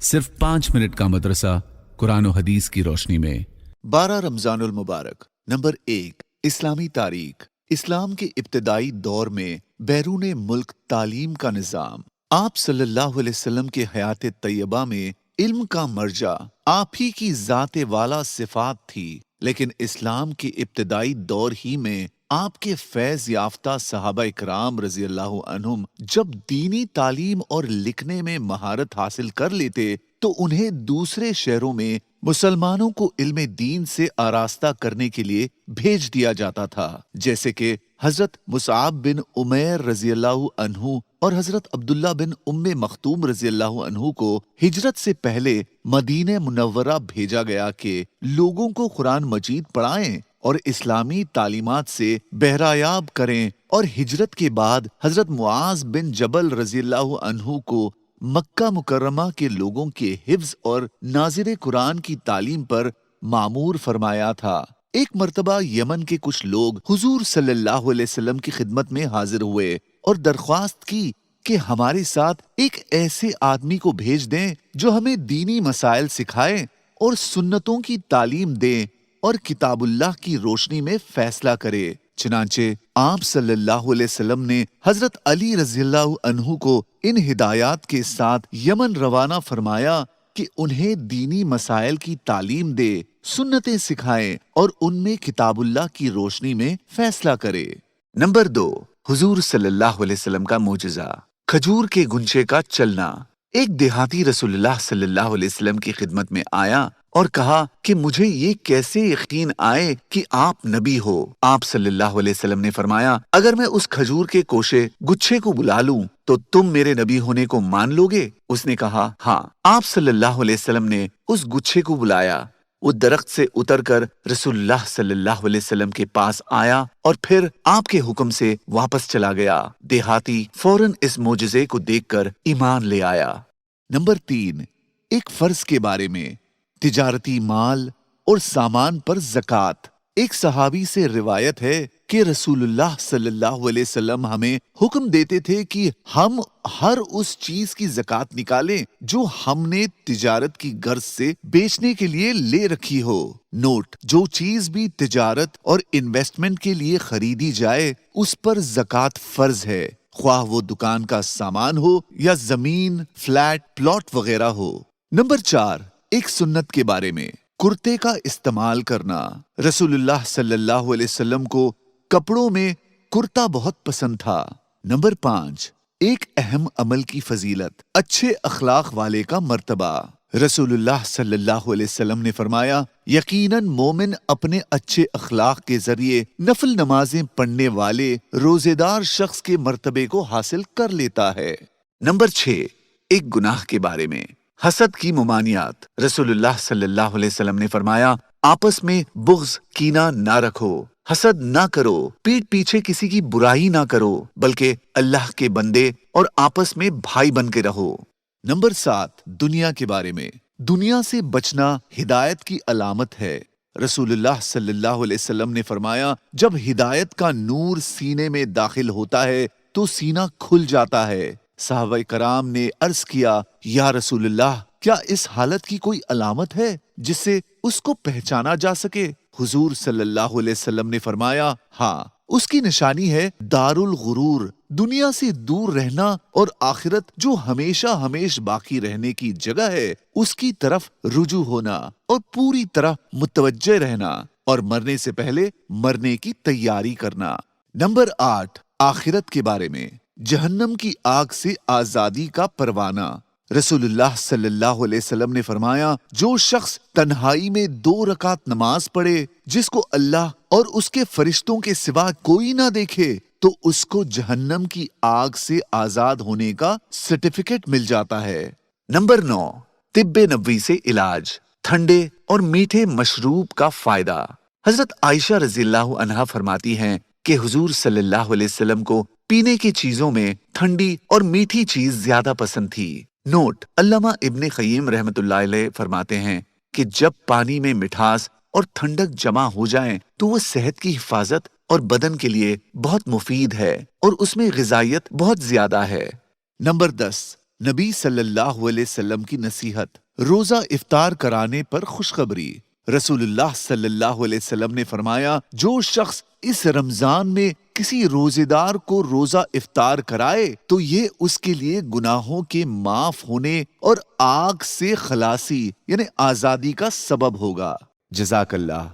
صرف 5 منٹ کا مدرسہ قرآن و حدیث کی روشنی میں 12 رمضان المبارک۔ نمبر 1، اسلامی تاریخ۔ اسلام کے ابتدائی دور میں بیرون ملک تعلیم کا نظام۔ آپ صلی اللہ علیہ وسلم کے حیات طیبہ میں علم کا مرجع آپ ہی کی ذات والا صفات تھی، لیکن اسلام کے ابتدائی دور ہی میں آپ کے فیض یافتہ صحابہ اکرام رضی اللہ عنہم جب دینی تعلیم اور لکھنے میں مہارت حاصل کر لیتے تو انہیں دوسرے شہروں میں مسلمانوں کو علم دین سے آراستہ کرنے کے لیے بھیج دیا جاتا تھا، جیسے کہ حضرت مصعب بن عمیر رضی اللہ عنہ اور حضرت عبداللہ بن ام مختوم رضی اللہ عنہ کو ہجرت سے پہلے مدینہ منورہ بھیجا گیا کہ لوگوں کو قرآن مجید پڑھائیں اور اسلامی تعلیمات سے بہرایاب کریں، اور ہجرت کے بعد حضرت معاذ بن جبل رضی اللہ عنہ کو مکہ مکرمہ کے لوگوں کے حفظ اور ناظر قرآن کی تعلیم پر مامور فرمایا تھا۔ ایک مرتبہ یمن کے کچھ لوگ حضور صلی اللہ علیہ وسلم کی خدمت میں حاضر ہوئے اور درخواست کی کہ ہمارے ساتھ ایک ایسے آدمی کو بھیج دیں جو ہمیں دینی مسائل سکھائے اور سنتوں کی تعلیم دے اور کتاب اللہ کی روشنی میں فیصلہ کرے۔ چنانچہ آپ صلی اللہ علیہ وسلم نے حضرت علی رضی اللہ عنہ کو ان ہدایات کے ساتھ یمن روانہ فرمایا کہ انہیں دینی مسائل کی تعلیم دے، سنتیں سکھائیں اور ان میں کتاب اللہ کی روشنی میں فیصلہ کرے۔ نمبر 2، حضور صلی اللہ علیہ وسلم کا معجزہ، کھجور کے گنچے کا چلنا۔ ایک دیہاتی رسول اللہ صلی اللہ علیہ وسلم کی خدمت میں آیا اور کہا کہ مجھے یہ کیسے یقین آئے کہ آپ نبی ہو؟ آپ صلی اللہ علیہ وسلم نے فرمایا، اگر میں اس کھجور کے کوشے گچھے کو بلا لوں تو تم میرے نبی ہونے کو مان لو گے؟ اس نے کہا ہاں۔ آپ صلی اللہ علیہ وسلم نے اس گچھے کو بلایا، وہ درخت سے اتر کر رسول اللہ صلی اللہ علیہ وسلم کے پاس آیا اور پھر آپ کے حکم سے واپس چلا گیا۔ دیہاتی فوراً اس معجزے کو دیکھ کر ایمان لے آیا۔ نمبر 3، ایک فرض کے بارے میں، تجارتی مال اور سامان پر زکوٰۃ۔ ایک صحابی سے روایت ہے کہ رسول اللہ صلی اللہ علیہ وسلم ہمیں حکم دیتے تھے کہ ہم ہر اس چیز کی زکوٰۃ نکالیں جو ہم نے تجارت کی غرض سے بیچنے کے لیے لے رکھی ہو۔ نوٹ: جو چیز بھی تجارت اور انویسٹمنٹ کے لیے خریدی جائے اس پر زکوٰۃ فرض ہے، خواہ وہ دکان کا سامان ہو یا زمین، فلیٹ، پلاٹ وغیرہ ہو۔ نمبر 4، ایک سنت کے بارے میں، کرتے کا استعمال کرنا۔ رسول اللہ صلی اللہ علیہ وسلم کو کپڑوں میں کرتا بہت پسند تھا۔ نمبر 5، ایک اہم عمل کی فضیلت، اچھے اخلاق والے کا مرتبہ۔ رسول اللہ صلی اللہ علیہ وسلم نے فرمایا، یقیناً مومن اپنے اچھے اخلاق کے ذریعے نفل نمازیں پڑھنے والے روزے دار شخص کے مرتبے کو حاصل کر لیتا ہے۔ نمبر 6، ایک گناہ کے بارے میں، حسد کی ممانعت۔ رسول اللہ صلی اللہ علیہ وسلم نے فرمایا، آپس میں بغض، کینہ نہ رکھو، حسد نہ کرو، پیٹھ پیچھے کسی کی برائی نہ کرو، بلکہ اللہ کے بندے اور آپس میں بھائی بن کے رہو۔ نمبر 7، دنیا کے بارے میں، دنیا سے بچنا ہدایت کی علامت ہے۔ رسول اللہ صلی اللہ علیہ وسلم نے فرمایا، جب ہدایت کا نور سینے میں داخل ہوتا ہے تو سینہ کھل جاتا ہے۔ صحابہ کرام نے عرض کیا، یا رسول اللہ، کیا اس حالت کی کوئی علامت ہے جس سے اس کو پہچانا جا سکے؟ حضور صلی اللہ علیہ وسلم نے فرمایا، ہاں، اس کی نشانی ہے دار الغرور، دنیا سے دور رہنا اور آخرت جو ہمیشہ ہمیش باقی رہنے کی جگہ ہے اس کی طرف رجوع ہونا اور پوری طرح متوجہ رہنا، اور مرنے سے پہلے مرنے کی تیاری کرنا۔ نمبر 8، آخرت کے بارے میں، جہنم کی آگ سے آزادی کا پروانہ۔ رسول اللہ صلی اللہ علیہ وسلم نے فرمایا، جو شخص تنہائی میں 2 رکعت نماز پڑھے جس کو اللہ اور اس کے فرشتوں کے سوا کوئی نہ دیکھے تو اس کو جہنم کی آگ سے آزاد ہونے کا سرٹیفکیٹ مل جاتا ہے۔ نمبر 9، طب نبوی سے علاج، ٹھنڈے اور میٹھے مشروب کا فائدہ۔ حضرت عائشہ رضی اللہ عنہا فرماتی ہیں کہ حضور صلی اللہ علیہ وسلم کو پینے کی چیزوں میں ٹھنڈی اور میٹھی چیز زیادہ پسند تھی۔ نوٹ: علامہ ابن قیم رحمۃ اللہ علیہ فرماتے ہیں کہ جب پانی میں مٹھاس اور ٹھنڈک جمع ہو جائیں تو وہ صحت کی حفاظت اور بدن کے لیے بہت مفید ہے اور اس میں غذائیت بہت زیادہ ہے۔ نمبر 10، نبی صلی اللہ علیہ وسلم کی نصیحت، روزہ افطار کرانے پر خوشخبری۔ رسول اللہ صلی اللہ علیہ وسلم نے فرمایا، جو شخص اس رمضان میں کسی روزے دار کو روزہ افطار کرائے تو یہ اس کے لیے گناہوں کے معاف ہونے اور آگ سے خلاصی یعنی آزادی کا سبب ہوگا۔ جزاک اللہ۔